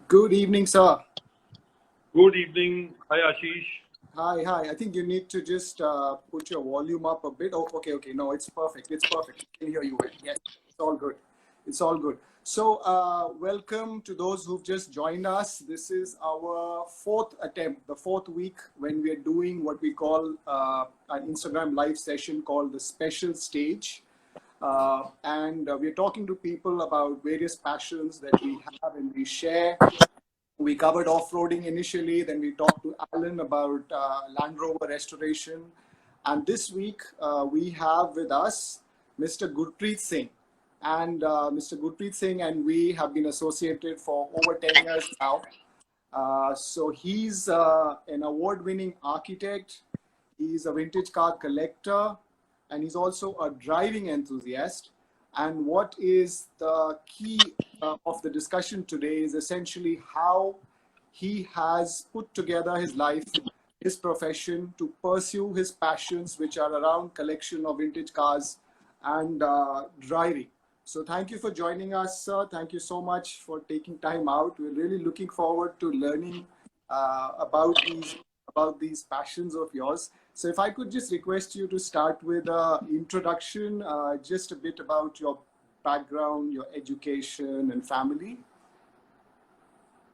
Good evening, sir. Good evening. Hi, Ashish. Hi. I think you need to just put your volume up a bit. Oh, okay. No, it's perfect. It's perfect. I can hear you well. Yes, it's all good. It's all good. So, welcome to those who've just joined us. This is our fourth attempt, the fourth week when we're doing what we call an Instagram live session called the Special Stage. And we're talking to people about various passions that we have and we share. We covered off-roading initially, then we talked to Alan about Land Rover restoration. And this week we have with us Mr. Gurpreet Singh. And Mr. Gurpreet Singh and we have been associated for over 10 years now. So he's an award-winning architect, he's a vintage car collector, and he's also a driving enthusiast. And what is the key of the discussion today is essentially how he has put together his life, his profession to pursue his passions, which are around collection of vintage cars and driving. So thank you for joining us, sir. Thank you so much for taking time out. We're really looking forward to learning about these passions of yours. So if I could just request you to start with an introduction, just a bit about your background, your education and family.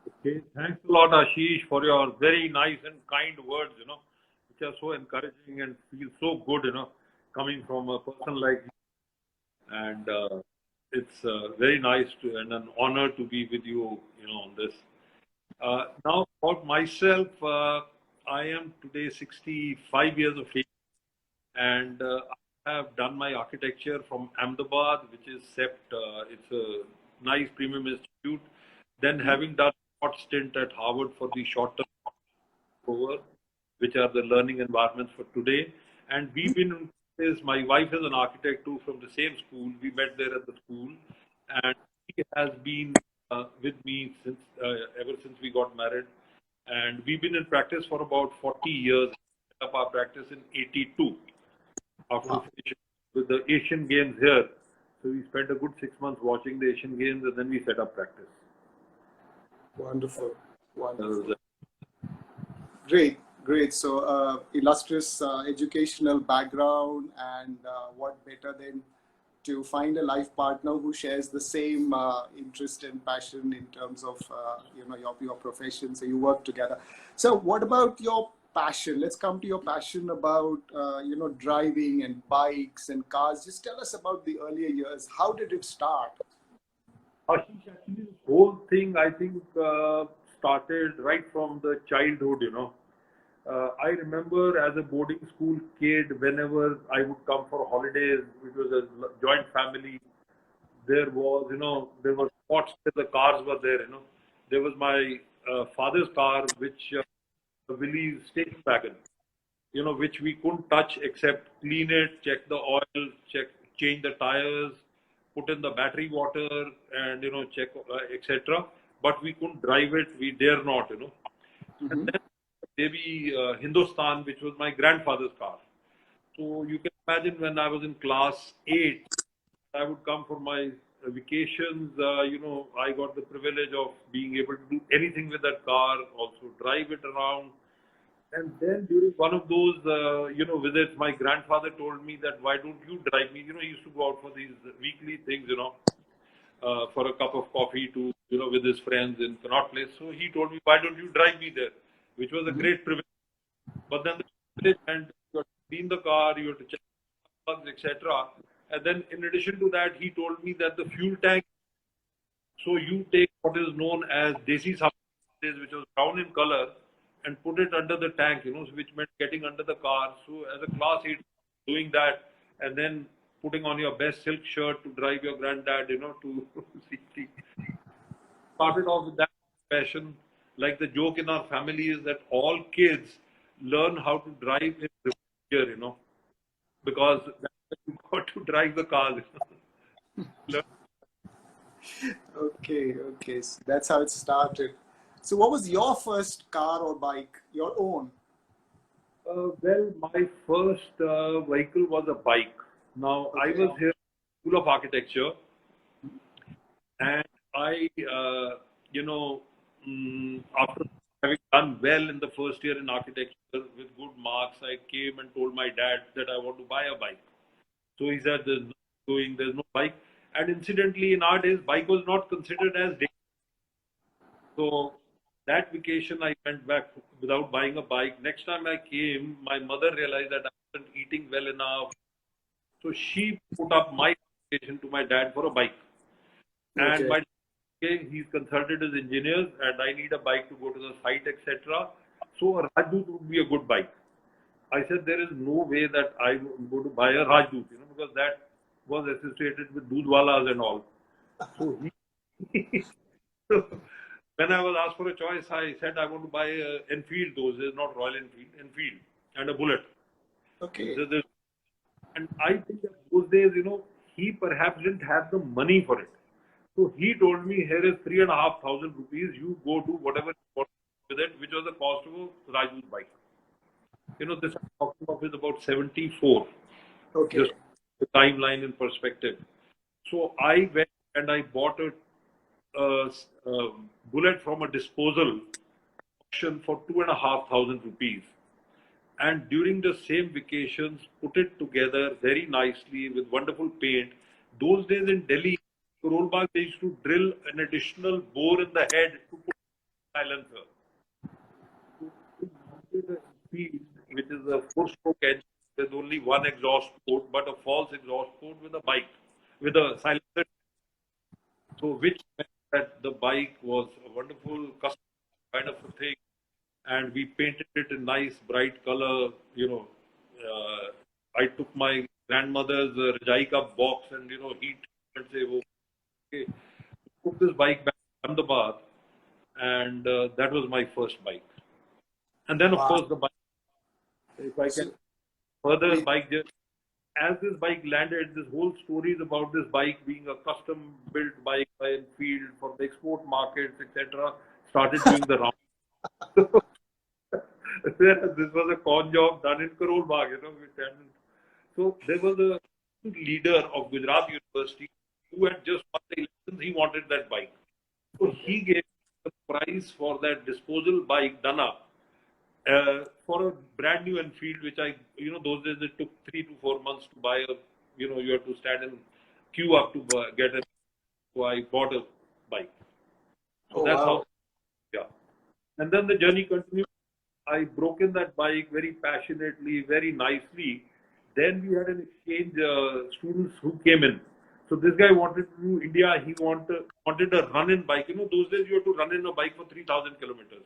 Okay. Thanks a lot, Ashish, for your very nice and kind words, which are so encouraging and feel so good, coming from a person like you. And it's very nice and an honor to be with you, on this. Now, about myself, I am today 65 years of age, and I have done my architecture from Ahmedabad, which is SEPT. It's a nice premium institute. Then, having done a short stint at Harvard for the short-term over, which are the learning environments for today. And we've been my wife is an architect too from the same school. We met there at the school, and she has been with me since ever since we got married. And we've been in practice for about 40 years. We set up our practice in '82 after finishing with the Asian Games here. So we spent a good 6 months watching the Asian Games, and then we set up practice. Wonderful. Great. So illustrious educational background, and what better than to find a life partner who shares the same interest and passion in terms of your profession. So you work together. So what about your passion? Let's come to your passion about driving and bikes and cars. Just tell us about the earlier years. How did it start? Ashish, actually, this whole thing, I think, started right from the childhood, I remember as a boarding school kid, whenever I would come for holidays, it was a joint family. There was, there were spots where the cars were there, There was my father's car, which Willie's station wagon, which we couldn't touch except clean it, check the oil, change the tires, put in the battery water, and check etc. But we couldn't drive it. We dare not, Mm-hmm. And then maybe Hindustan, which was my grandfather's car. So you can imagine when I was in class 8, I would come for my vacations. I got the privilege of being able to do anything with that car, also drive it around. And then during one of those, visits, my grandfather told me that, why don't you drive me? He used to go out for these weekly things, for a cup of coffee to, with his friends in Connaught Place. So he told me, why don't you drive me there? Which was a great privilege. But then the privilege meant you have to clean the car, you have to check bugs, etc. And then in addition to that, he told me that the fuel tank, so you take what is known as desi sabun, which was brown in color, and put it under the tank, which meant getting under the car. So as a class 8, doing that, and then putting on your best silk shirt to drive your granddad, to CT. Started off with that passion. Like the joke in our family is that all kids learn how to drive in reverse gear, because you got to drive the car. Okay. So that's how it started. So what was your first car or bike, your own? Well, my first vehicle was a bike. Now, I was here at the School of Architecture, and I, after having done well in the first year in architecture with good marks, I came and told my dad that I want to buy a bike. So he said, there's no bike. And incidentally, in our days, bike was not considered as dangerous. So that vacation, I went back without buying a bike. Next time I came, my mother realized that I wasn't eating well enough. So she put up my application to my dad for a bike. And Okay. my dad, he's consulted his engineers, and I need a bike to go to the site, etc. So a Rajdoot would be a good bike. I said there is no way that I'm going to buy a Rajdoot, because that was associated with Doodwalas and all. So he, so when I was asked for a choice, I said I want to buy a Enfield. Those is not Royal Enfield, Enfield, and a Bullet. Okay. And I think that those days, he perhaps didn't have the money for it. So he told me, here is 3,500 rupees. You go do whatever you want with it, which was the cost of a Rajdoot bike. This I'm talking of is about 74. Okay. Just the timeline in perspective. So I went and I bought a Bullet from a disposal auction for 2,500 rupees. And during the same vacations, put it together very nicely with wonderful paint. Those days in Delhi, Karol, they used to drill an additional bore in the head to put a silencer. Which is a 4-stroke engine with only one exhaust port, but a false exhaust port with a silencer. So which meant that the bike was a wonderful custom kind of a thing, and we painted it in nice bright color. I took my grandmother's Rajai Cup box and heat and say, okay, put this bike back to Ahmedabad, and that was my first bike. And then of Wow. course the bike. If I can further bike journey, as this bike landed, this whole story is about this bike being a custom built bike by Enfield for the export markets, etc. Started doing the round. This was a con job done in Karol Bagh, So there was a leader of Gujarat University who had just won the elections. He wanted that bike. So he gave the price for that disposal bike done up. For a brand new Enfield, which those days it took 3 to 4 months to buy you have to stand and queue up to get it. So I bought a bike. So that's wow. how, yeah. And then the journey continued. I broke in that bike very passionately, very nicely. Then we had an exchange students who came in. So this guy wanted to do India. He wanted a run-in bike. Those days you had to run in a bike for 3,000 kilometers.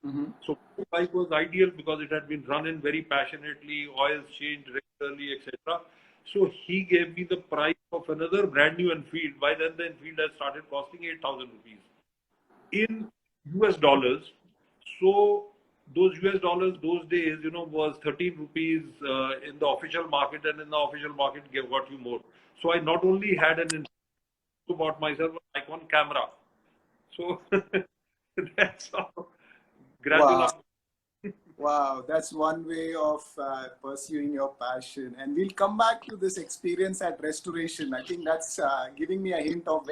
Mm-hmm. So the bike was ideal because it had been run in very passionately, oils changed regularly, etc. So he gave me the price of another brand new Enfield. By then the Enfield had started costing 8,000 rupees in US dollars. So those US dollars those days, was 13 rupees in the official market, and in the official market got you more. So I not only had bought myself an Nikon camera. So that's how gradual. Wow. Wow, that's one way of pursuing your passion. And we'll come back to this experience at restoration. I think that's giving me a hint of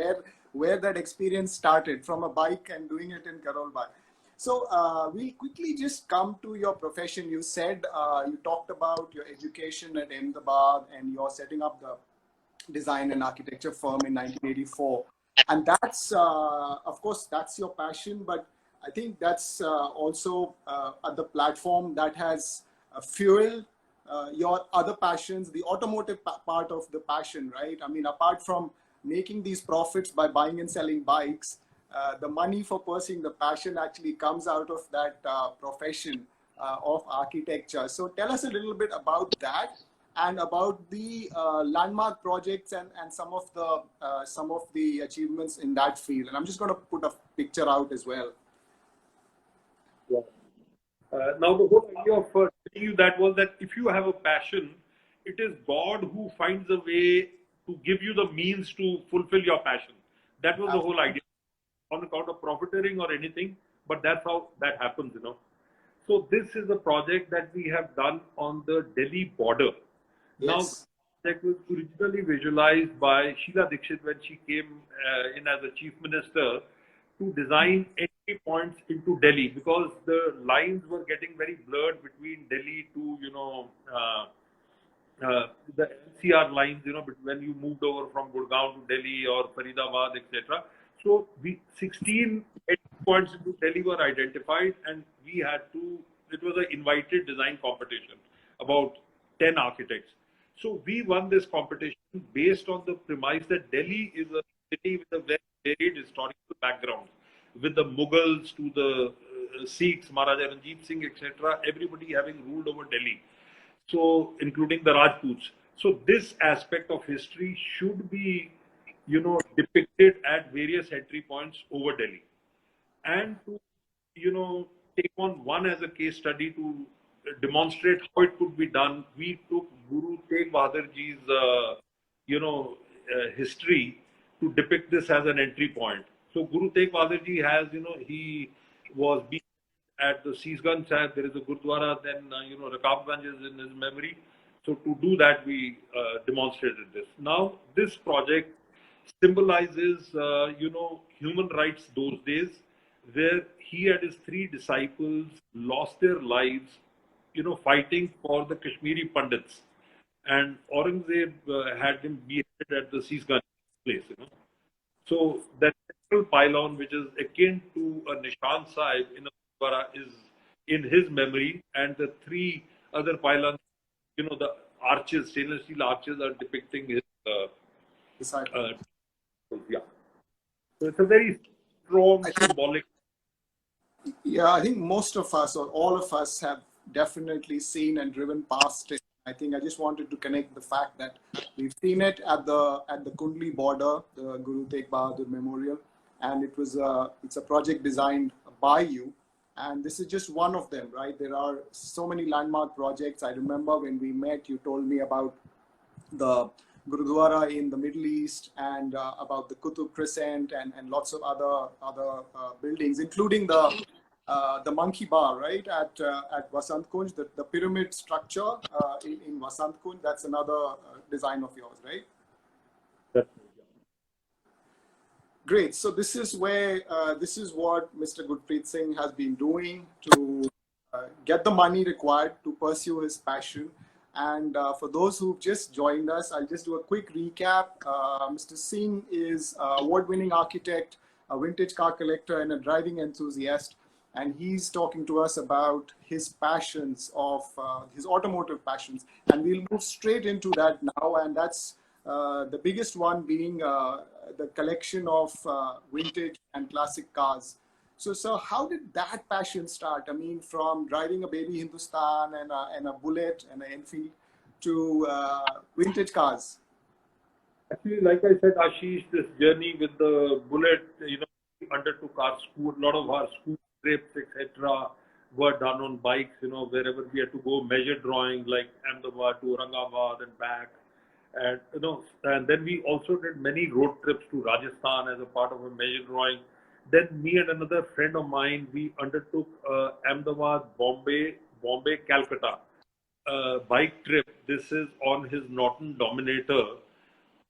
where that experience started, from a bike and doing it in Karol Bagh. So we'll quickly just come to your profession. You said you talked about your education at Ahmedabad and you're setting up the design and architecture firm in 1984. And that's, of course, that's your passion, but I think that's also the platform that has fueled your other passions, the automotive part of the passion, right? I mean, apart from making these profits by buying and selling bikes, the money for pursuing the passion actually comes out of that profession of architecture. So tell us a little bit about that and about the landmark projects and some of the achievements in that field. And I'm just going to put a picture out as well. Yeah. Now the whole idea of telling you that was that if you have a passion, it is God who finds a way to give you the means to fulfill your passion. That was the whole idea, on account of profiteering or anything, but that's how that happens, So this is a project that we have done on the Delhi border. Yes. Now, that was originally visualized by Sheila Dikshit when she came in as a chief minister to design entry points into Delhi, because the lines were getting very blurred between Delhi to, the NCR lines, but when you moved over from Gurgaon to Delhi or Faridabad, etc. So we 16 entry points into Delhi were identified, and we had to. It was an invited design competition, about 10 architects. So we won this competition based on the premise that Delhi is a city with a very varied historical background, with the Mughals to the Sikhs, Maharaja Ranjit Singh, etc. Everybody having ruled over Delhi, so including the Rajputs. So this aspect of history should be, depicted at various entry points over Delhi. And to, take on one as a case study to demonstrate how it could be done, we took Guru Tegh Bahadur Ji's, history to depict this as an entry point. So Guru Tegh Bahadur Ji has, he was being at the Seesganj Sahib, there is a Gurdwara, then, Rakabganj is in his memory. So to do that, we demonstrated this. Now, this project symbolizes, human rights those days, where he and his three disciples lost their lives, fighting for the Kashmiri Pandits. And Aurangzeb had him beheaded at the Seesganj place, So that central pylon, which is akin to a Nishan Sahib in a Gurdwara, is in his memory, and the three other pylons, the arches, stainless steel arches, are depicting his Disciple. yeah. So it's a very strong symbolic. Yeah, I think most of us or all of us have definitely seen and driven past it. I think I just wanted to connect the fact that we've seen it at the Kundli border, the Guru Tegh Bahadur Memorial, and it's a project designed by you, and this is just one of them, right? There are so many landmark projects. I remember when we met, you told me about the Gurudwara in the Middle East, and about the Qutub Crescent, and lots of other buildings, including the monkey bar, right, at Vasant Kunj, the pyramid structure in Vasant Kunj. That's another design of yours, right? Great. So this is where this is what Mr. Gurpreet Singh has been doing to get the money required to pursue his passion. And for those who've just joined us, I'll just do a quick recap. Mr. Singh is an award-winning architect, a vintage car collector, and a driving enthusiast. And he's talking to us about his passions of his automotive passions. And we'll move straight into that now. And that's the biggest one being the collection of vintage and classic cars. So how did that passion start? I mean, from driving a baby Hindustan and a Bullet and an Enfield to vintage cars. Actually, like I said, Ashish, this journey with the Bullet, undertook our school, a lot of our school trips, etc., were done on bikes, wherever we had to go, measure drawing, like Ahmedabad to Aurangabad and back. And, and then we also did many road trips to Rajasthan as a part of a measure drawing. Then me and another friend of mine, we undertook Ahmedabad, Bombay, Calcutta bike trip. This is on his Norton Dominator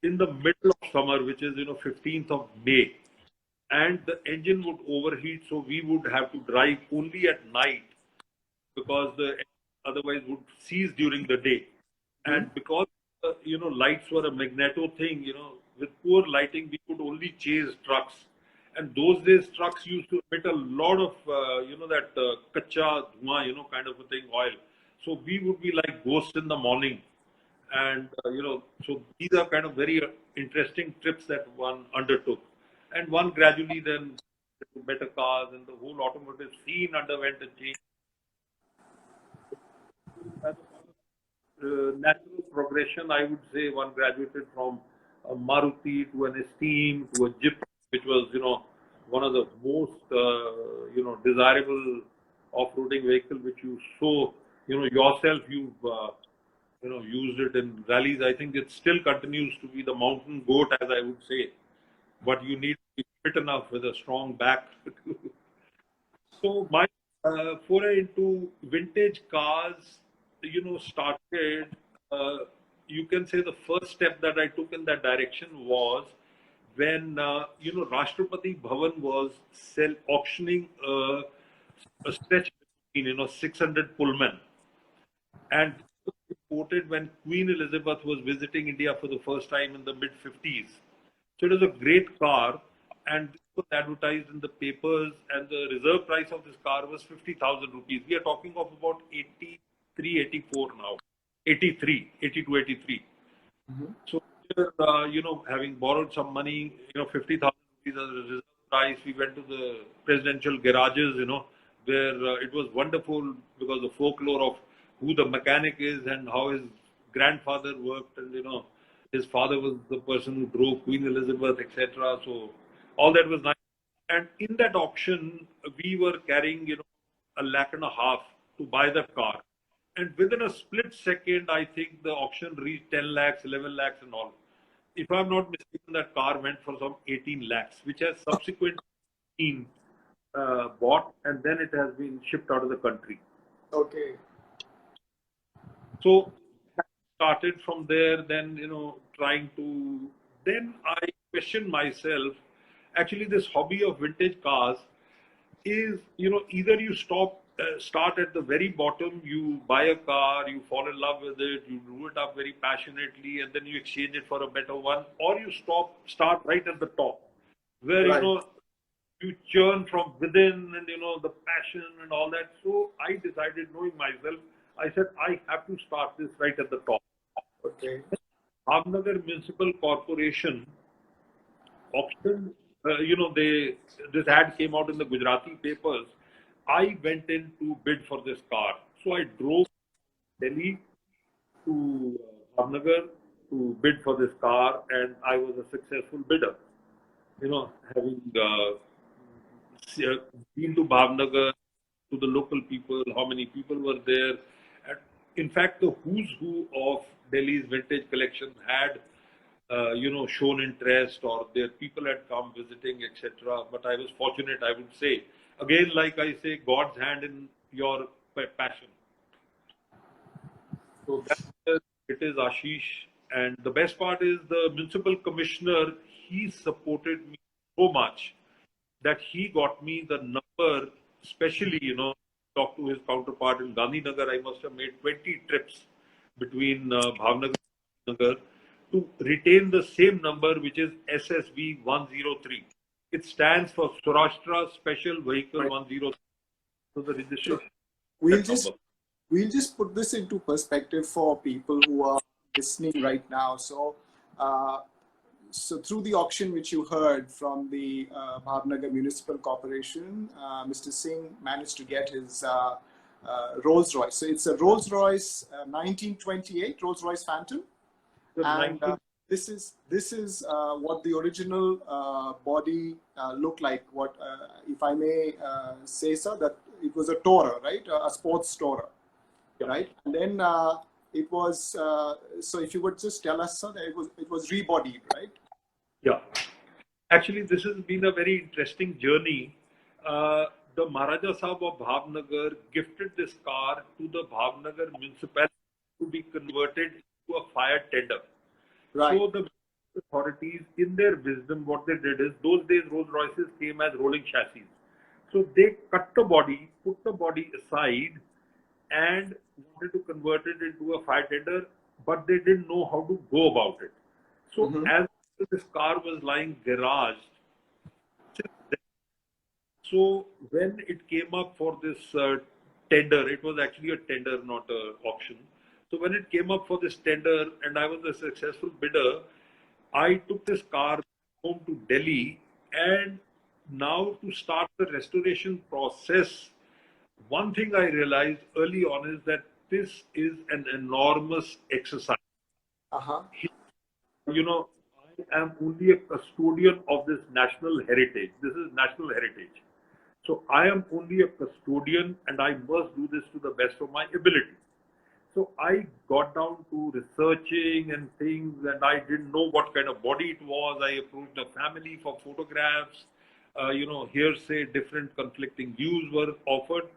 in the middle of summer, which is 15th of May, and the engine would overheat, so we would have to drive only at night because the otherwise would seize during the day. And because lights were a magneto thing, with poor lighting, we could only chase trucks. And those days, trucks used to emit a lot of, that kacha dhua, kind of a thing, oil. So we would be like ghosts in the morning. And, so these are kind of very interesting trips that one undertook. And one gradually then to better cars, and the whole automotive scene underwent a change. Natural progression, I would say one graduated from a Maruti to an Esteem to a Jeep, which was, one of the most, desirable off-roading vehicle, which you saw, yourself, you've, used it in rallies. I think it still continues to be the mountain goat, as I would say, but you need to be fit enough with a strong back. So my foray into vintage cars, started, you can say the first step that I took in that direction was when Rashtrapati Bhavan was auctioning a stretch between 600 Pullman, and this was reported when Queen Elizabeth was visiting India for the first time in the mid 50s. So it was a great car, and it was advertised in the papers, and the reserve price of this car was 50,000 rupees. We are talking of about 83, 84 now, 83, 82, 83. So, having borrowed some money, 50,000 rupees as a reserve price, we went to the presidential garages, where it was wonderful because the folklore of who the mechanic is and how his grandfather worked, and his father was the person who drove Queen Elizabeth, etc. So all that was nice. And in that auction, we were carrying, a lakh and a half to buy the car. And within a split second, I think the auction reached 10 lakhs, 11 lakhs and all. If I'm not mistaken, that car went for some 18 lakhs, which has subsequently been bought, and then it has been shipped out of the country. Okay. So started from there, then, then I questioned myself. Actually, this hobby of vintage cars is, either you start at the very bottom, you buy a car, you fall in love with it, you do it up very passionately, and then you exchange it for a better one, or you start right at the top, where, Right. you churn from within, and, the passion and all that. So I decided, knowing myself, I said, I have to start this right at the top. Okay. Bhavnagar Municipal Corporation auction, this ad came out in the Gujarati papers. I went in to bid for this car. So I drove Delhi to Bhavnagar to bid for this car, and I was a successful bidder. Having been to Bhavnagar, to the local people, how many people were there. And in fact, the who's who of Delhi's vintage collection had shown interest, or their people had come visiting, etc. But I was fortunate, I would say. Again, like I say, God's hand in your passion. So it is Ashish. And the best part is the municipal commissioner, he supported me so much that he got me the number, especially, talk to his counterpart in Gandhinagar. I must have made 20 trips between Bhavnagar and Gandhinagar to retain the same number, which is SSV 103. It stands for Saurashtra Special Vehicle 103. So the registration. We'll just put this into perspective for people who are listening right now. So, so through the auction which you heard from the Bhavnagar Municipal Corporation, Mr. Singh managed to get his Rolls-Royce. So it's a Rolls-Royce 1928 Rolls-Royce Phantom, and this is what the original body looked like. What, if I may say so, that it was a tourer, right? A sports tourer, right? And then it was. So if you would just tell us, sir, that it was rebodied, right? Yeah. Actually, this has been a very interesting journey. The Maharaja Sahib of Bhavnagar gifted this car to the Bhavnagar municipality to be converted into a fire tender. Right. So the authorities, in their wisdom, what they did is, those days Rolls Royces came as rolling chassis. So they cut the body, put the body aside, and wanted to convert it into a fire tender, but they didn't know how to go about it. So as this car was lying garaged, so when it came up for this tender, it was actually a tender, not an auction. So when it came up for this tender, and I was a successful bidder, I took this car home to Delhi, and now to start the restoration process, one thing I realized early on is that this is an enormous exercise. I am only a custodian of this national heritage. This is national heritage. So I am only a custodian, and I must do this to the best of my ability. So I got down to researching and things, and I didn't know what kind of body it was. I approached the family for photographs. Hearsay, different conflicting views were offered.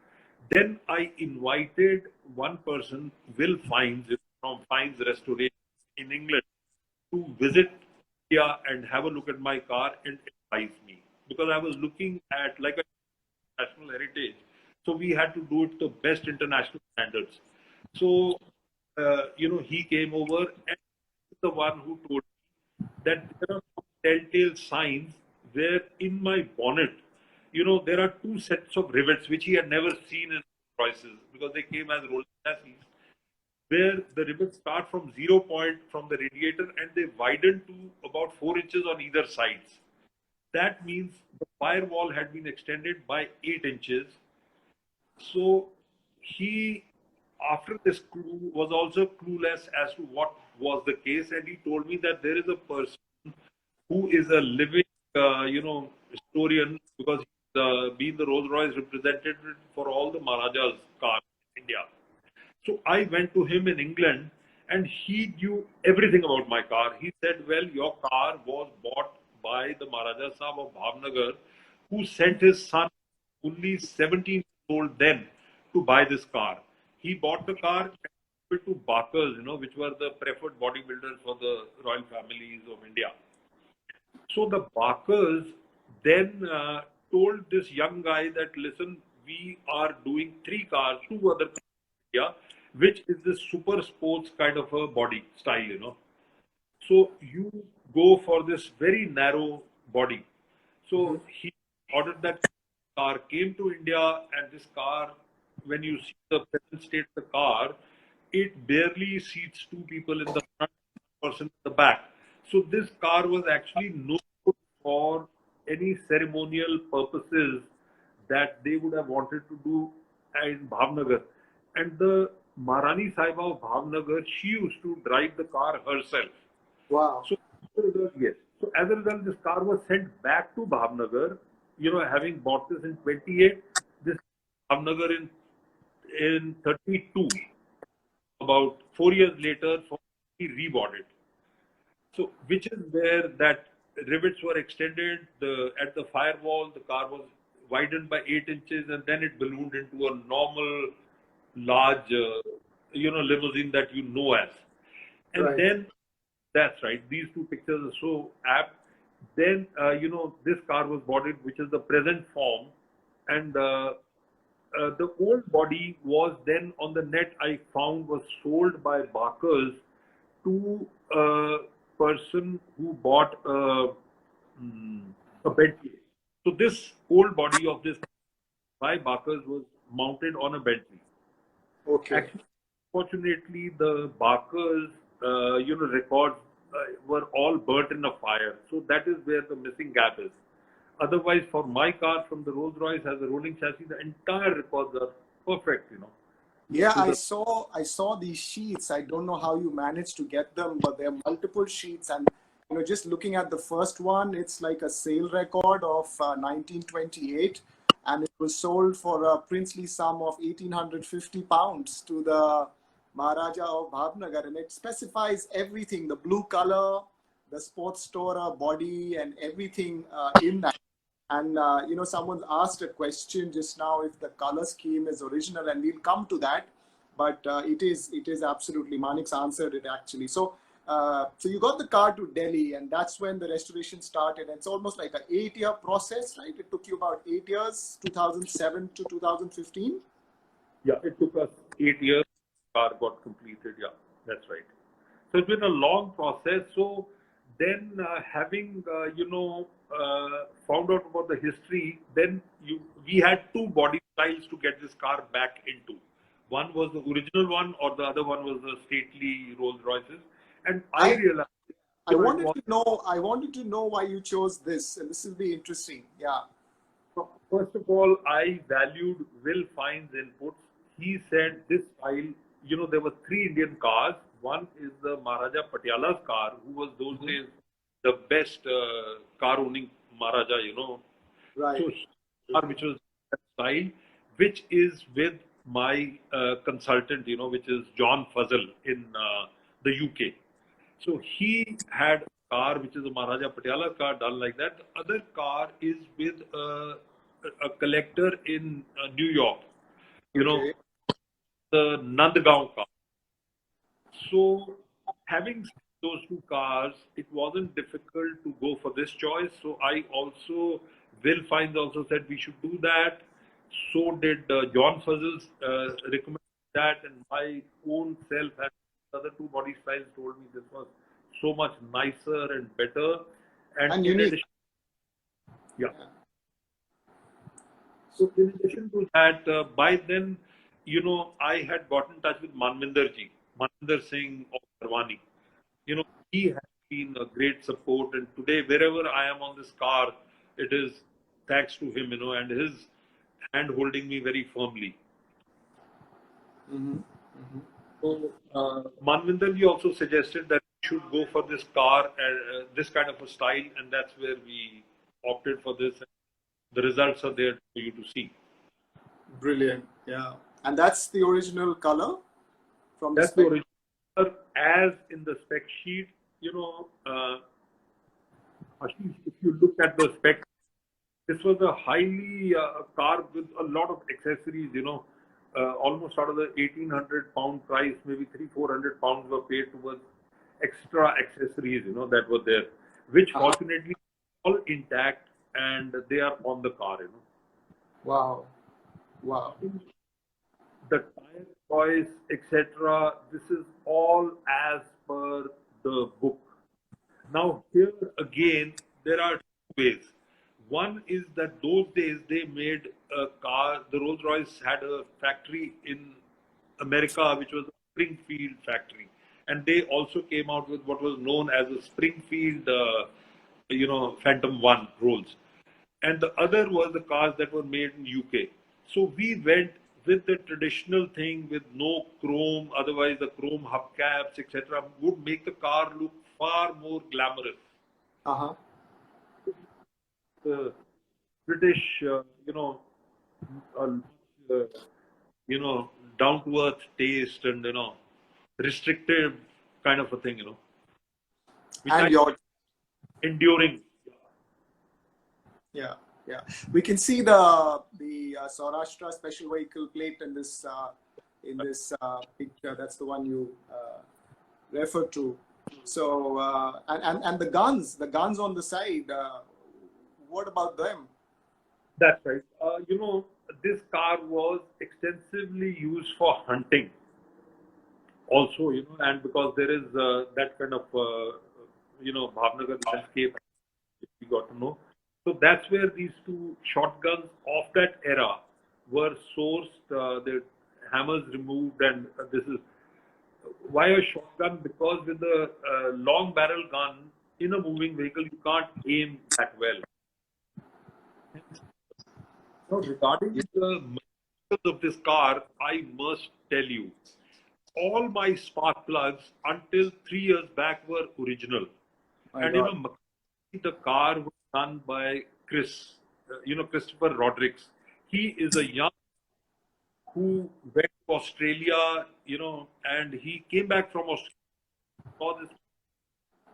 Then I invited one person, Will Fines, from Fines Restoration in England, to visit India and have a look at my car and advise me, because I was looking at like a national heritage. So we had to do it to best international standards. So, he came over and the one who told me that there are some telltale signs where in my bonnet, there are two sets of rivets which he had never seen in Royces, because they came as rolling chassis, where the rivets start from 0 point from the radiator and they widen to about 4 inches on either sides. That means the firewall had been extended by 8 inches. So he, after this clue, was also clueless as to what was the case, and he told me that there is a person who is a living, historian, because he's been the Rolls-Royce representative for all the Maharajas cars in India. So I went to him in England and he knew everything about my car. He said, well, your car was bought by the Maharaja Sahib of Bhavnagar, who sent his son, only 17 years old then, to buy this car. He bought the car and gave it to Bakers, which were the preferred bodybuilders for the royal families of India. So the Bakers then told this young guy that, listen, we are doing 3 cars, 2 other cars in India, which is this super sports kind of a body style. So you go for this very narrow body. So he ordered that car, came to India, and this car, when you see the present state of the car, it barely seats 2 people in the front, 1 person in the back. So this car was actually no good for any ceremonial purposes that they would have wanted to do in Bhavnagar. And the Maharani Sahiba of Bhavnagar, she used to drive the car herself. Wow. So, yes. So as a result, this car was sent back to Bhavnagar, having bought this in 28, this Bhavnagar in 32, about 4 years later, he rebought it. So, which is where that rivets were extended, at the firewall, the car was widened by 8 inches, and then it ballooned into a normal, large, limousine that you know as. And Right. then, that's right, these two pictures are so apt. Then, this car was bought, which is the present form, and the old body was then on the net, I found, was sold by Bakers to a person who bought a Bentley. So this old body of this by Bakers was mounted on a Bentley. Okay. Actually, fortunately, the Bakers, records were all burnt in a fire. So that is where the missing gap is. Otherwise, for my car from the Rolls-Royce has a rolling chassis, the entire records are perfect, Yeah, So I saw these sheets. I don't know how you managed to get them, but there are multiple sheets. And just looking at the first one, it's like a sale record of 1928, and it was sold for a princely sum of 1,850 pounds to the Maharaja of Bhavnagar, and it specifies everything: the blue color, the sports tourer body, and everything in that. And someone asked a question just now if the color scheme is original, and we'll come to that. But it is absolutely. Manik's answered it actually. So so you got the car to Delhi, and that's when the restoration started. It's almost like an 8-year process, right? It took you about 8 years, 2007 to 2015. yeah, it took us 8 years. Car got completed. Yeah, that's right. So it's been a long process. So then, having found out about the history, then we had 2 body styles to get this car back into. One was the original one, or the other one was the stately Rolls Royces. And I realized, I wanted to know why you chose this, and this will be interesting. Yeah. first of all, I valued Will Fine's inputs. He said this style, there were 3 Indian cars. One is the Maharaja Patiala's car, who was those days the best car owning Maharaja, Right. So, car which was that style, which is with my consultant, which is John Fuzzle in the UK. So he had a car which is a Maharaja Patiala car done like that. The other car is with a collector in New York, Okay. the Nandgaon car. So having those two cars, it wasn't difficult to go for this choice. So I also, Will Fines also said we should do that. So did John Fuzzles recommend that, and my own self and other two body styles told me this was so much nicer and better. And And in unique. addition, yeah. So in addition to that, by then, I had got in touch with Manvinder Singh of Karwani. He has been a great support, and today wherever I am on this car, it is thanks to him, and his hand holding me very firmly. Mm-hmm. Mm-hmm. So Manvinder ji also suggested that we should go for this car, this kind of a style, and that's where we opted for this. The results are there for you to see. Brilliant. Yeah. And that's the original color from the That's spec? the original color as in the spec sheet. Ashish, if you look at the spec, this was a highly car with a lot of accessories, almost out of the 1,800 pound price, maybe 300-400 pounds were paid towards extra accessories, that were there, which fortunately all intact and they are on the car, Wow. Wow. The tire choice, etc. This is all as per the book. Now, here again, there are two ways. One is that those days they made a car, the Rolls-Royce had a factory in America, which was a Springfield factory. And they also came out with what was known as a Springfield, Phantom 1 Rolls. And the other was the cars that were made in UK. So we went with the traditional thing with no chrome, otherwise the chrome hubcaps, etc., would make the car look far more glamorous. Uh-huh. The British, down to earth taste and restrictive kind of a thing, which And I your enduring. Yeah, yeah. We can see the Saurashtra special vehicle plate in this picture. That's the one you referred to. So and the guns on the side. What about them? That's right. This car was extensively used for hunting. Also, and because there is that kind of Bhavnagar landscape we got to know. So that's where these two shotguns of that era were sourced, their hammers removed, and this is why a shotgun, because with a long barrel gun in a moving vehicle, you can't aim that well. Now, regarding the materials of this car, I must tell you, all my spark plugs until 3 years back were original. And the car was done by Christopher Rodericks. He is a young who went to Australia, and he came back from Australia, saw this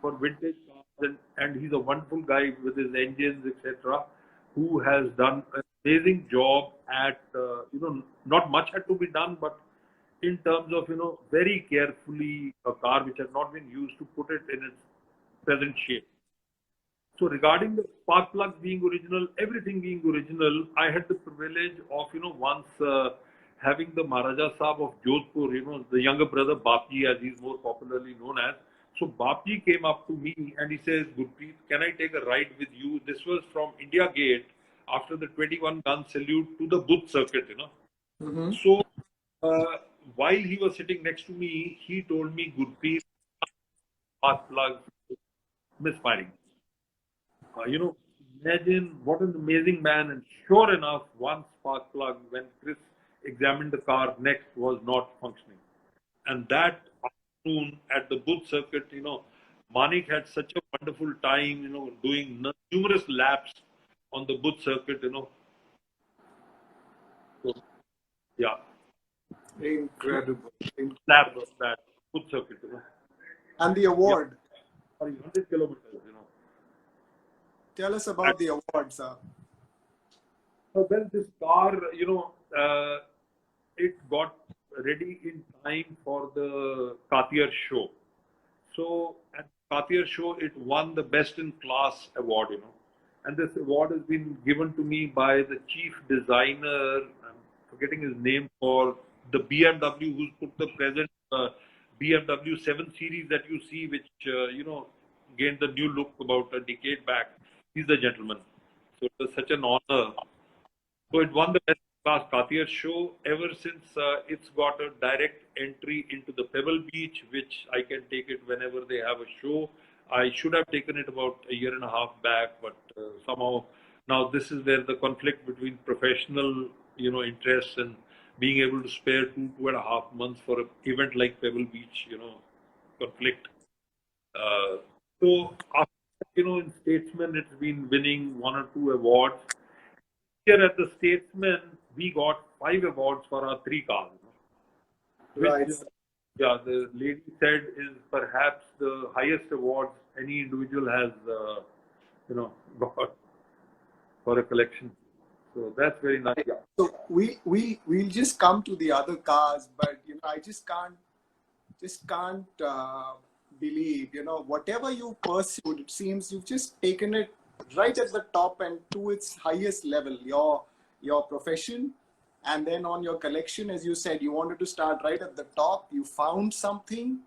for vintage cars, and he's a wonderful guy with his engines, etc., who has done an amazing job at, not much had to be done, but in terms of, very carefully a car which has not been used to put it in its present shape. So regarding the spark plugs being original, everything being original, I had the privilege of, once having the Maharaja Sahab of Jodhpur, the younger brother Bapji, as he's more popularly known as. So Bapji came up to me and he says, Gurpreet, can I take a ride with you? This was from India Gate after the 21 gun salute to the Buddh circuit, Mm-hmm. So while he was sitting next to me, he told me, Gurpreet, spark plug misfiring. Imagine what an amazing man. And sure enough, one spark plug, when Chris examined the car next, was not functioning. And that afternoon at the Buddh circuit, Manik had such a wonderful time, doing numerous laps on the Buddh circuit, So, yeah. Incredible. Laps of that Buddh circuit, And the award. Yeah. Sorry, 100 kilometers, Tell us about the award, sir. So then this car, it got ready in time for the Kathiar show. So at Cartier show, it won the Best in Class award, and this award has been given to me by the chief designer. I'm forgetting his name, for the BMW, who's put the present BMW 7 Series that you see, which gained the new look about a decade back. He's the gentleman. So it was such an honor. So it won the Best in Class Cartier show. Ever since, it's got a direct entry into the Pebble Beach, which I can take it whenever they have a show. I should have taken it about a year and a half back, but somehow now this is where the conflict between professional, interests and being able to spare 2.5 months for an event like Pebble Beach, conflict. So after, in Statesman, it's been winning 1 or 2 awards. Here at the Statesman, we got 5 awards for our 3 cars. Which, Right. the lady said is perhaps the highest awards any individual has, got for a collection. So that's very nice. So we'll just come to the other cars, but I just can't believe, whatever you pursued, it seems you've just taken it right at the top and to its highest level, your profession. And then on your collection, as you said, you wanted to start right at the top. You found something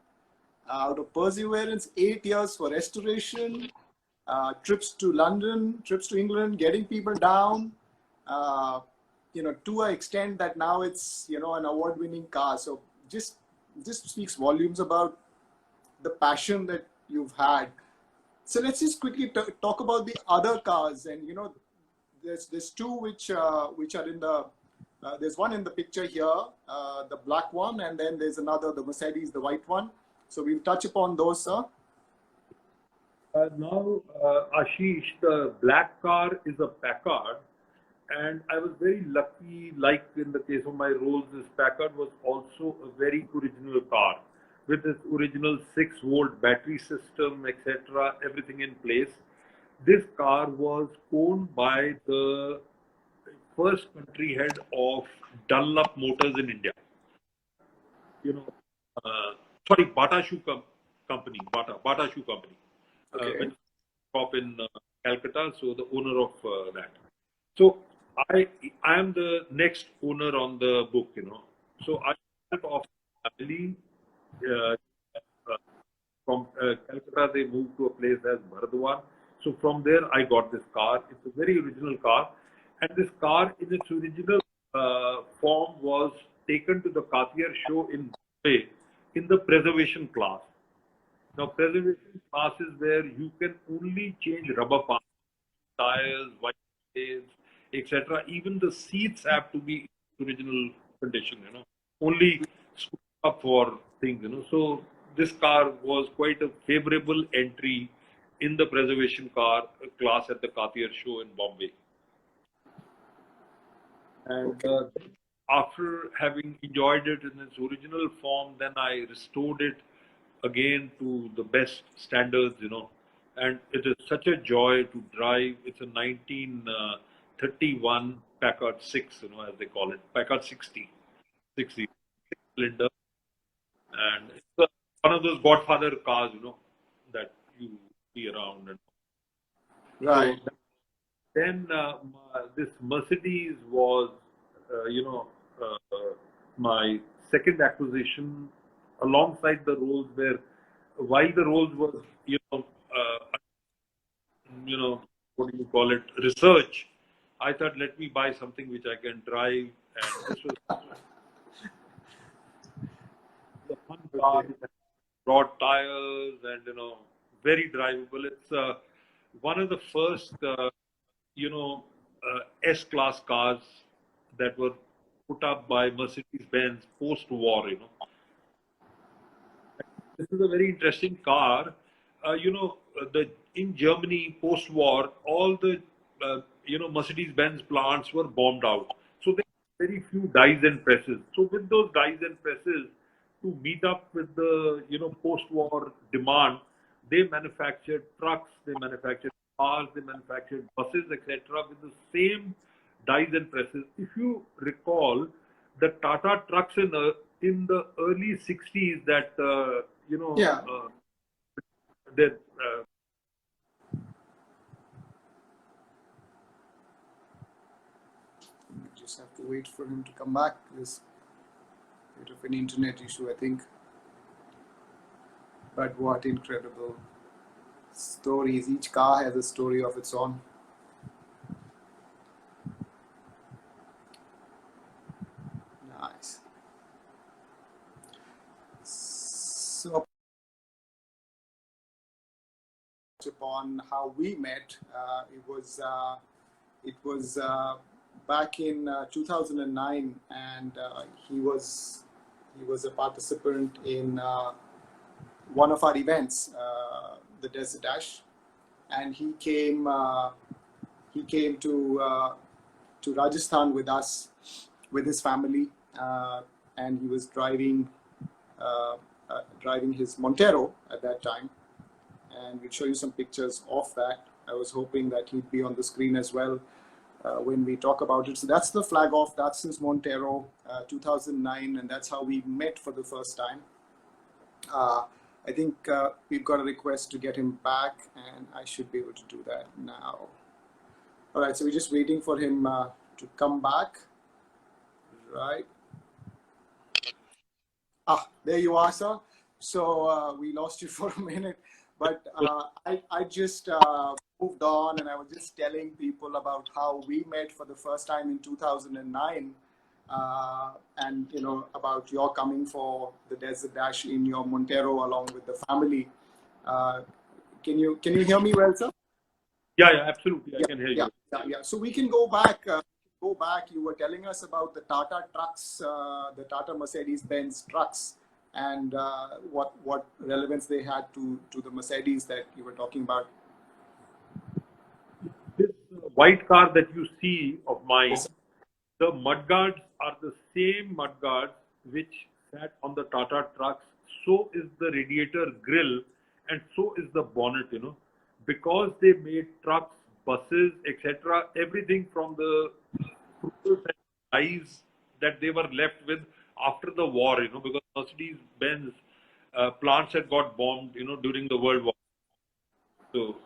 out of perseverance, 8 years for restoration, trips to London, trips to England, getting people down, to an extent that now it's, an award-winning car. So just speaks volumes about the passion that you've had. So let's just quickly talk about the other cars. And, there's 2 which are in the, there's one in the picture here, the black one, and then there's another, the Mercedes, the white one. So we'll touch upon those, sir. Now, Ashish, the black car is a Packard, and I was very lucky, like in the case of my Rolls, this Packard was also a very original car with its original 6-volt battery system, etc., everything in place. This car was owned by the first country head of Dunlop Motors in India. Bata Shoe Company, Bata Shoe Company, Okay. which is shop in Calcutta. So the owner of that. So I am the next owner on the book, So I started off family. From Calcutta, they moved to a place as Bharadwan. So from there, I got this car. It's a very original car. And this car in its original form was taken to the Cartier show in Bombay in the preservation class. Now, preservation class is where you can only change rubber parts, tires, white plates, etc. Even the seats have to be in original condition, only screw up for things, So this car was quite a favorable entry in the preservation car class at the Cartier show in Bombay. And after having enjoyed it in its original form, then I restored it again to the best standards, and it is such a joy to drive. It's a 1931 Packard 6, as they call it, Packard 60 cylinder, and it's one of those godfather cars, that you see around. And Right. so then this Mercedes was, my second acquisition alongside the Rolls, where while the Rolls was, what do you call it, research, I thought, let me buy something which I can drive. And this was the fun car, broad tires, and, very drivable. It's one of the first, S-class cars that were put up by Mercedes-Benz post-war, This is a very interesting car. In Germany post-war, all the Mercedes-Benz plants were bombed out. So there were very few dies and presses. So with those dies and presses, to meet up with the post-war demand, they manufactured trucks, they manufactured cars, they manufactured buses, etc., with the same dies and presses. If you recall, the Tata trucks in the early 60s that That We just have to wait for him to come back. There's a bit of an internet issue, I think. But what incredible stories. Each car has a story of its own. Nice. So upon how we met, it was back in 2009, and he was a participant in one of our events, the Desert Dash, and he came to Rajasthan with us, with his family, and he was driving his Montero at that time, and we'll show you some pictures of that. I was hoping that he'd be on the screen as well when we talk about it. So that's the flag off. That's his Montero, 2009, and that's how we met for the first time. I think we've got a request to get him back, and I should be able to do that now. All right, so we're just waiting for him to come back. Right. Ah, there you are, sir. So we lost you for a minute, but I just moved on, and I was just telling people about how we met for the first time in 2009. And about your coming for the Desert Dash in your Montero along with the family. Can you hear me well, sir? yeah, absolutely. I can hear you. Yeah. So we can go back. You were telling us about the Tata trucks, the Tata Mercedes-Benz trucks, and what relevance they had to the Mercedes that you were talking about. This white car that you see of mine, the mudguards are the same mudguards which sat on the Tata trucks. So is the radiator grill, and so is the bonnet, because they made trucks, buses, etc. Everything from the size that they were left with after the war, because Mercedes-Benz plants had got bombed, during the World War. So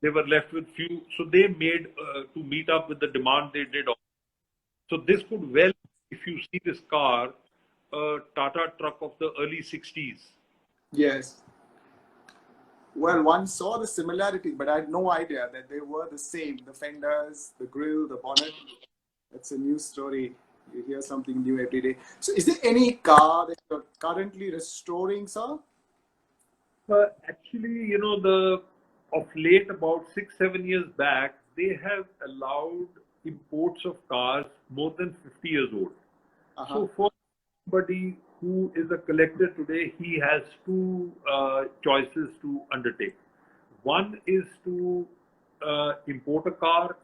they were left with few. So they made to meet up with the demand. They did. So this could well, if you see this car, a Tata truck of the early 60s. Yes. Well, one saw the similarities, but I had no idea that they were the same. The fenders, the grille, the bonnet. That's a new story. You hear something new every day. So is there any car that you're currently restoring, sir? Actually, of late, about 6-7 years back, they have allowed imports of cars more than 50 years old. So for somebody who is a collector today, he has two choices to undertake. One is to import a car,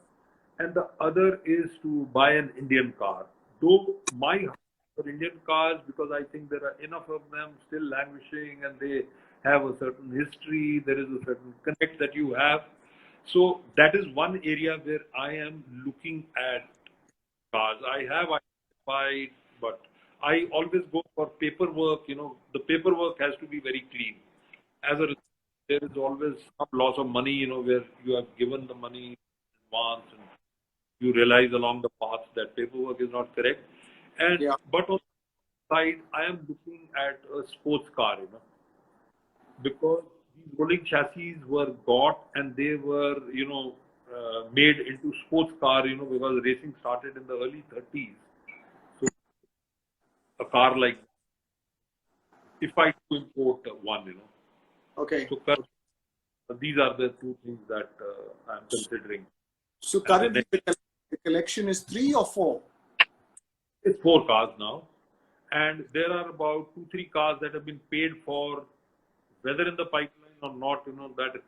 and the other is to buy an Indian car. Though my house for Indian cars, because I think there are enough of them still languishing, and they have a certain history, there is a certain connect that you have. So that is one area where I am looking at cars. I have identified, but I always go for paperwork. The paperwork has to be very clean. As a result, there is always some loss of money, where you have given the money in advance and you realize along the path that paperwork is not correct. And but on the side, I am looking at a sports car, because these rolling chassis were got and they were, made into sports car, because racing started in the early 30s. So a car like, if I do import one, Okay. So these are the two things that I'm considering. So currently the collection is 3 or 4? It's 4 cars now. And there are about 2-3 cars that have been paid for, whether in the pipeline or not, that is,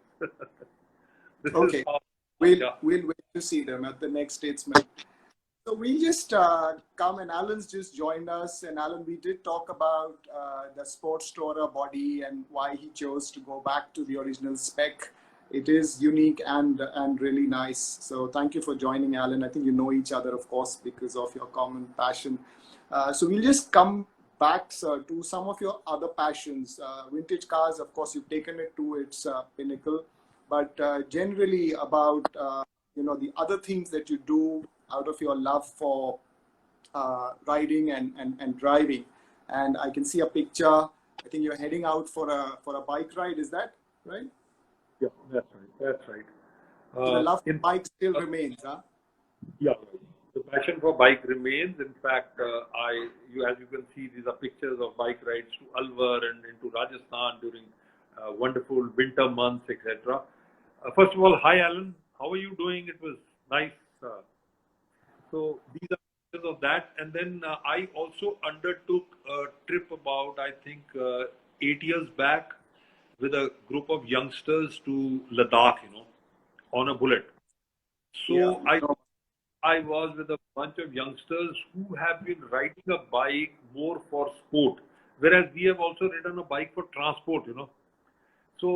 this okay. is how, we'll wait to see them at the next Statesman. So we just come, and Alan's just joined us. And Alan, we did talk about the sports tourer body and why he chose to go back to the original spec. It is unique and really nice. So thank you for joining, Alan. I think you know each other, of course, because of your common passion. So we'll just come back, sir, to some of your other passions. Vintage cars, of course, you've taken it to its pinnacle, but generally about the other things that you do out of your love for riding and driving. And I can see a picture. I think you're heading out for a bike ride. Is that right? Yeah, that's right. That's right. So the love for In bike still remains, huh? Yeah, the passion for bike remains. In fact, as you can see, these are pictures of bike rides to Alwar and into Rajasthan during wonderful winter months, etc. First of all, hi Alan, how are you doing? It was nice. So these are pictures of that, and then I also undertook a trip about I think 8 years back with a group of youngsters to Ladakh, on a bullet. Yeah. So I was with a bunch of youngsters who have been riding a bike more for sport, whereas we have also ridden a bike for transport. So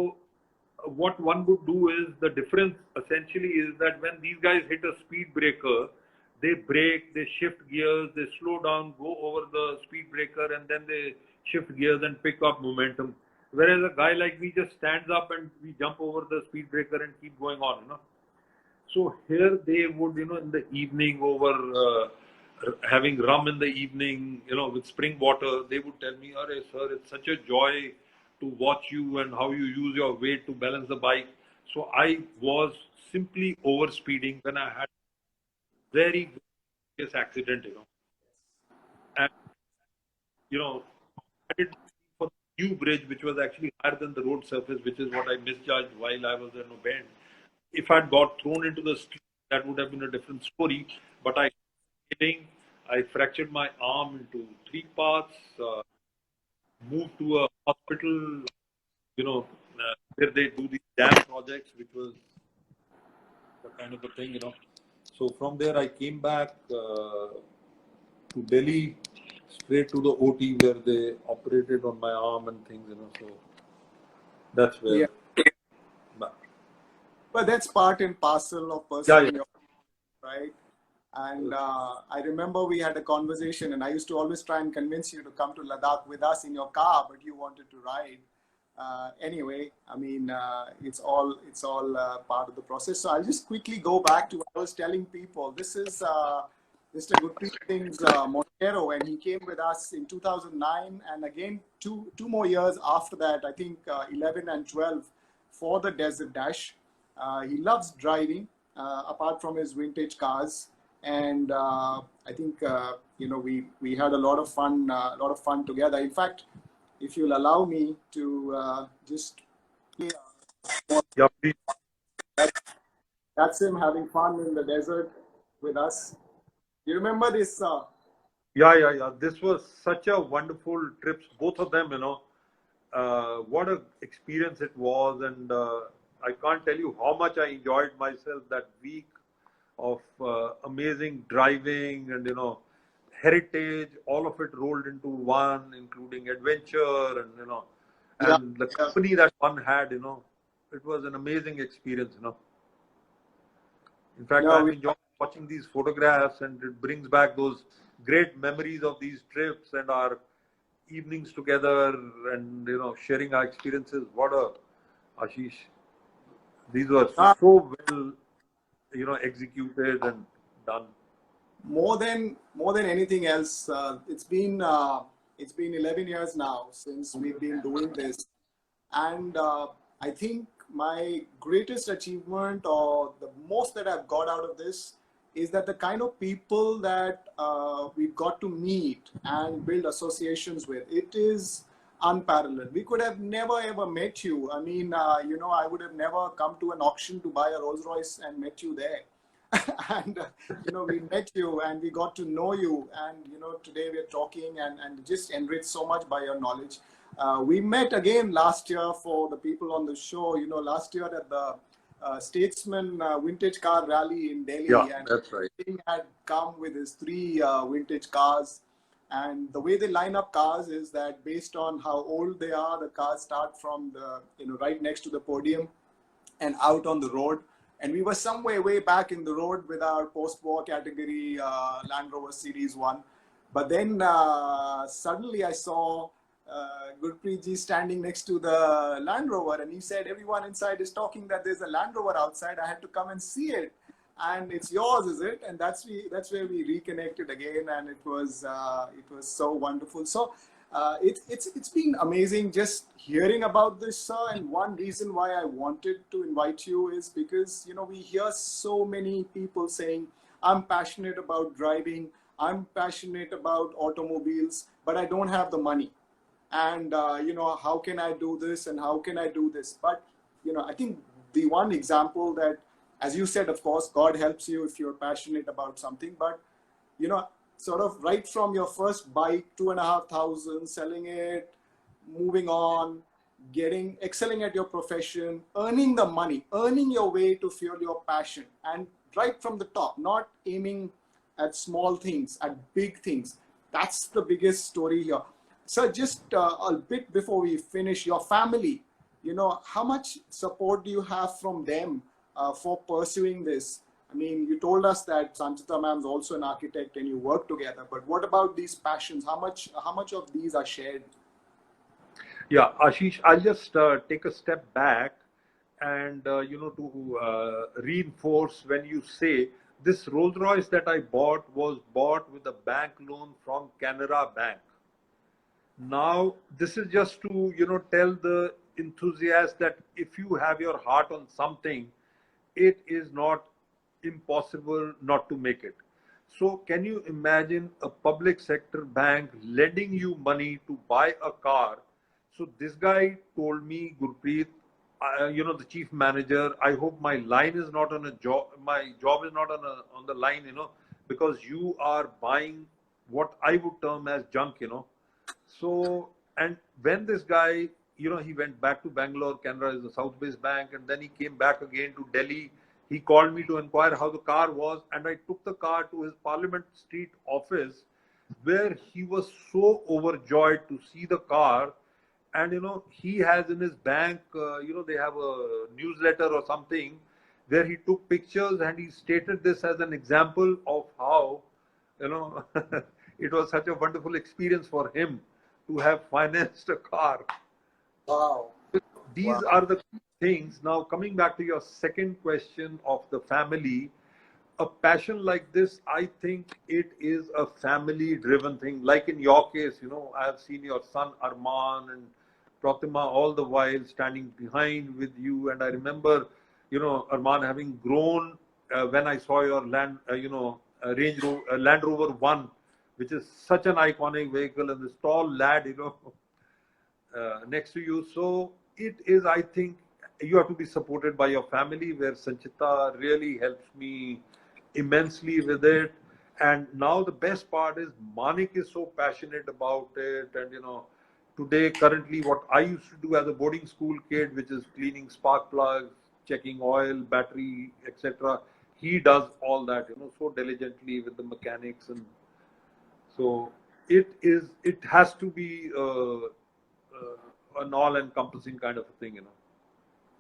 what one would do is, the difference essentially is that when these guys hit a speed breaker, they brake, they shift gears, they slow down, go over the speed breaker, and then they shift gears and pick up momentum. Whereas a guy like me just stands up and we jump over the speed breaker and keep going on. So here they would, in the evening over having rum in the evening, with spring water, they would tell me, "Arey, sir, it's such a joy to watch you and how you use your weight to balance the bike." So I was simply over speeding when I had very serious accident. And, I did for the new bridge, which was actually higher than the road surface, which is what I misjudged while I was in a bend. If I'd got thrown into the street, that would have been a different story. But I fractured my arm into 3 parts, moved to a hospital, where they do these dam projects, which was the kind of a thing. So from there, I came back to Delhi, straight to the OT where they operated on my arm and things. So that's Yeah. where. But that's part and parcel of Yeah, pursuing your right. And I remember we had a conversation, and I used to always try and convince you to come to Ladakh with us in your car, but you wanted to ride. Anyway, I mean, it's all part of the process. So I'll just quickly go back to what I was telling people. This is Mr. Gurpreet Singh's Montero, and he came with us in 2009, and again two more years after that, I think 11 and 12 for the Desert Dash. He loves driving, apart from his vintage cars, and I think we had a lot of fun together. In fact, if you'll allow me to just play, yeah, please. that's him having fun in the desert with us. You remember this? Yeah. This was such a wonderful trips, both of them. What a experience it was, and I can't tell you how much I enjoyed myself that week of amazing driving and heritage. All of it rolled into one, including adventure and the company that one had. It was an amazing experience. In fact, No, I'm enjoying watching these photographs, and it brings back those great memories of these trips and our evenings together, and sharing our experiences. What a Ashish! These were so well, executed and done. more than anything else, it's been 11 years now since we've been doing this, and I think my greatest achievement, or the most that I've got out of this, is that the kind of people that we've got to meet and build associations with, it is unparalleled. We could have never ever met you. I mean, I would have never come to an auction to buy a Rolls-Royce and met you there. And we met you and we got to know you, and today we're talking and just enriched so much by your knowledge. We met again last year, for the people on the show, last year at the Statesman vintage car rally in Delhi. Yeah, and that's right. Singh had come with his 3 vintage cars, and the way they line up cars is that based on how old they are, the cars start from the right next to the podium and out on the road. And we were somewhere way back in the road with our post-war category Land Rover Series 1. But then suddenly I saw Gurpreet ji standing next to the Land Rover, and he said, everyone inside is talking that there's a Land Rover outside. I had to come and see it. And it's yours, is it? And that's where we reconnected again, and it was so wonderful. So it's been amazing just hearing about this, sir. And one reason why I wanted to invite you is because we hear so many people saying, "I'm passionate about driving. I'm passionate about automobiles, but I don't have the money. And how can I do this and how can I do this?" But I think the one example that, as you said, of course, God helps you if you're passionate about something. But sort of right from your first bike, 2,500, selling it, moving on, excelling at your profession, earning the money, earning your way to fuel your passion, and right from the top, not aiming at small things, at big things. That's the biggest story here. So just a bit before we finish, your family, how much support do you have from them for pursuing this? I mean, you told us that Sanchita ma'am is also an architect and you work together, but what about these passions? How much of these are shared? Yeah, Ashish, I'll just take a step back and, to reinforce when you say this Rolls Royce that I bought was bought with a bank loan from Canara Bank. Now, this is just to, tell the enthusiast that if you have your heart on something, it is not impossible not to make it. So, can you imagine a public sector bank lending you money to buy a car? So, this guy told me, Gurpreet, the chief manager, I hope my line is not on a job, my job is not on the line, because you are buying what I would term as junk. So, and when this guy, he went back to Bangalore, Canara is a South-based bank, and then he came back again to Delhi. He called me to inquire how the car was, and I took the car to his Parliament Street office, where he was so overjoyed to see the car. And, he has in his bank, they have a newsletter or something where he took pictures and he stated this as an example of how, it was such a wonderful experience for him to have financed a car. Wow. These Wow. are the things. Now, coming back to your second question of the family, a passion like this, I think it is a family driven thing. Like in your case, I have seen your son Arman and Pratima all the while standing behind with you. And I remember, Arman having grown when I saw your Land Rover 1, which is such an iconic vehicle, and this tall lad, next to you. So it is, I think, you have to be supported by your family, where Sanchita really helps me immensely with it. And now the best part is Manik is so passionate about it. And, today, currently, what I used to do as a boarding school kid, which is cleaning spark plugs, checking oil, battery, etc., he does all that, so diligently with the mechanics. And so it has to be an all-encompassing kind of a thing.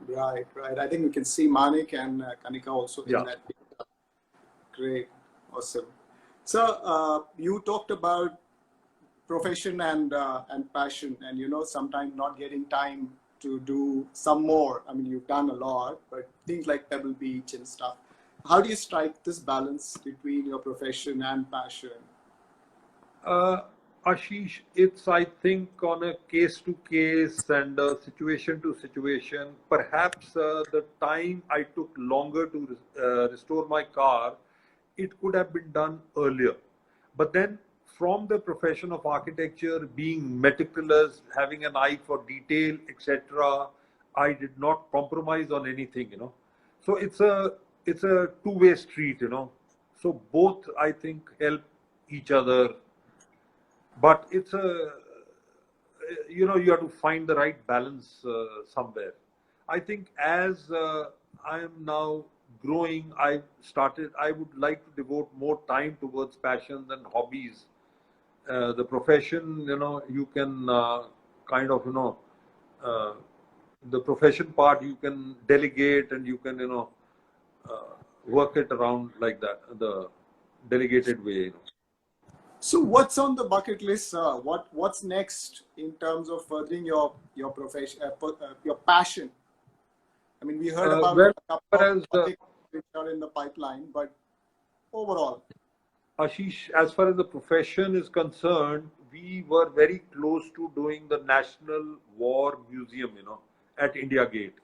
Right. I think we can see Manik and Kanika also in Yeah. that. Great. Awesome. So you talked about profession and passion, and sometimes not getting time to do some more. I mean, you've done a lot, but things like Pebble Beach and stuff. How do you strike this balance between your profession and passion? Ashish, it's, I think, on a case to case and situation to situation. Perhaps the time I took longer to restore my car, it could have been done earlier. But then, from the profession of architecture, being meticulous, having an eye for detail, etc., I did not compromise on anything. So it's a two-way street. So both, I think, help each other, but it's you have to find the right balance somewhere. I think as I am now growing, I would like to devote more time towards passions and hobbies. The profession, you can kind of uh, the profession part you can delegate, and you can uh, work it around like that, the delegated way. So what's on the bucket list, sir? What's next in terms of furthering your profession, your passion? I mean, we heard about Well, a couple as far of as projects which are in the pipeline, but overall, Ashish, as far as the profession is concerned, we were very close to doing the National War Museum, at India Gate.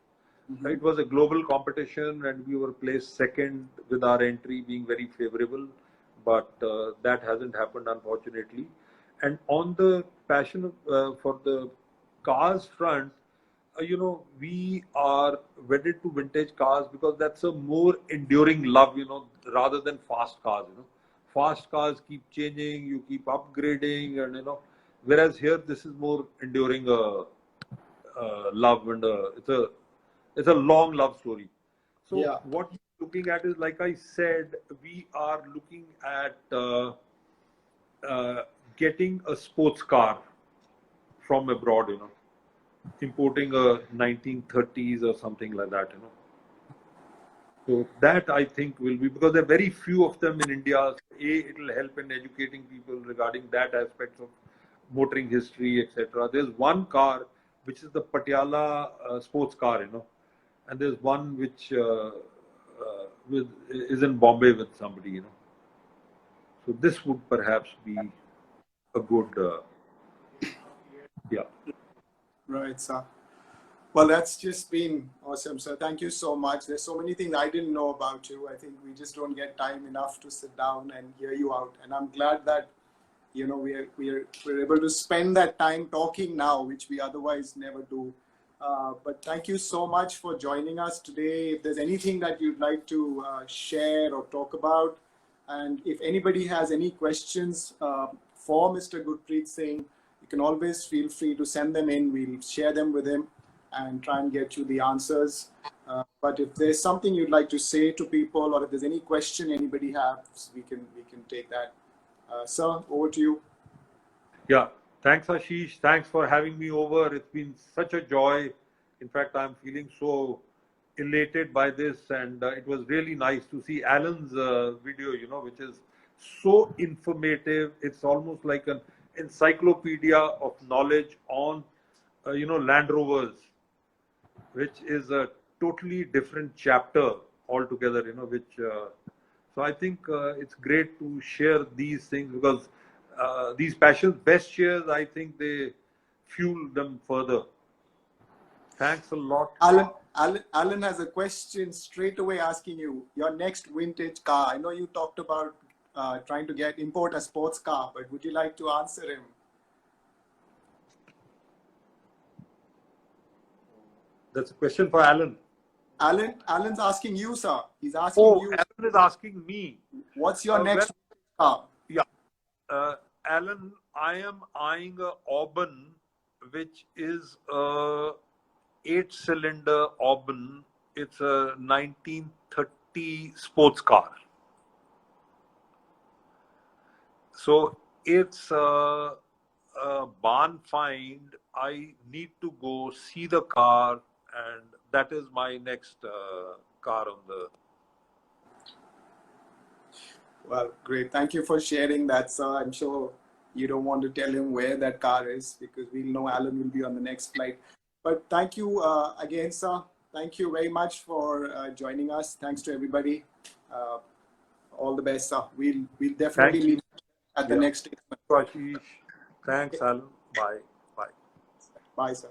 It was a global competition, and we were placed second with our entry being very favorable, but that hasn't happened, unfortunately. And on the passion for the cars front, we are wedded to vintage cars because that's a more enduring love, rather than fast cars. Fast cars keep changing, you keep upgrading, and whereas here this is more enduring love, and it's a long love story. So yeah. what we're looking at is, like I said, we are looking at getting a sports car from abroad, importing a 1930s or something like that, So that I think will be, because there are very few of them in India. So it will help in educating people regarding that aspect of motoring history, etc. There's one car which is the Patiala sports car, and there's one which is in Bombay with somebody, So this would perhaps be a good, yeah. Right, sir. Well, that's just been awesome, sir. Thank you so much. There's so many things I didn't know about you. I think we just don't get time enough to sit down and hear you out. And I'm glad that we're able to spend that time talking now, which we otherwise never do. But thank you so much for joining us today. If there's anything that you'd like to share or talk about, and if anybody has any questions for Mr. Gurpreet Singh, you can always feel free to send them in. We'll share them with him and try and get you the answers. But if there's something you'd like to say to people, or if there's any question anybody has, we can take that. Sir, over to you. Yeah, thanks, Ashish. Thanks for having me over. It's been such a joy. In fact, I'm feeling so elated by this, and it was really nice to see Alan's video, which is so informative. It's almost like an encyclopedia of knowledge on, Land Rovers, which is a totally different chapter altogether, which so I think it's great to share these things, because these passions, best shares, I think they fuel them further. Thanks a lot. Alan has a question straight away asking you, your next vintage car. I know you talked about trying to import a sports car, but would you like to answer him? That's a question for Alan. Alan's asking you, sir. He's asking you. Alan is asking me. What's your next car? Yeah. Alan, I am eyeing a Auburn, which is a 8-cylinder Auburn. It's a 1930 sports car. So it's a barn find. I need to go see the car, and that is my next car on the. Well, great. Thank you for sharing that, sir. I'm sure you don't want to tell him where that car is, because we'll know Alan will be on the next flight. But thank you again, sir. Thank you very much for joining us. Thanks to everybody. All the best, sir. We'll definitely meet at the next. Ashish. Thanks, Alan. Bye. Bye. Bye, sir.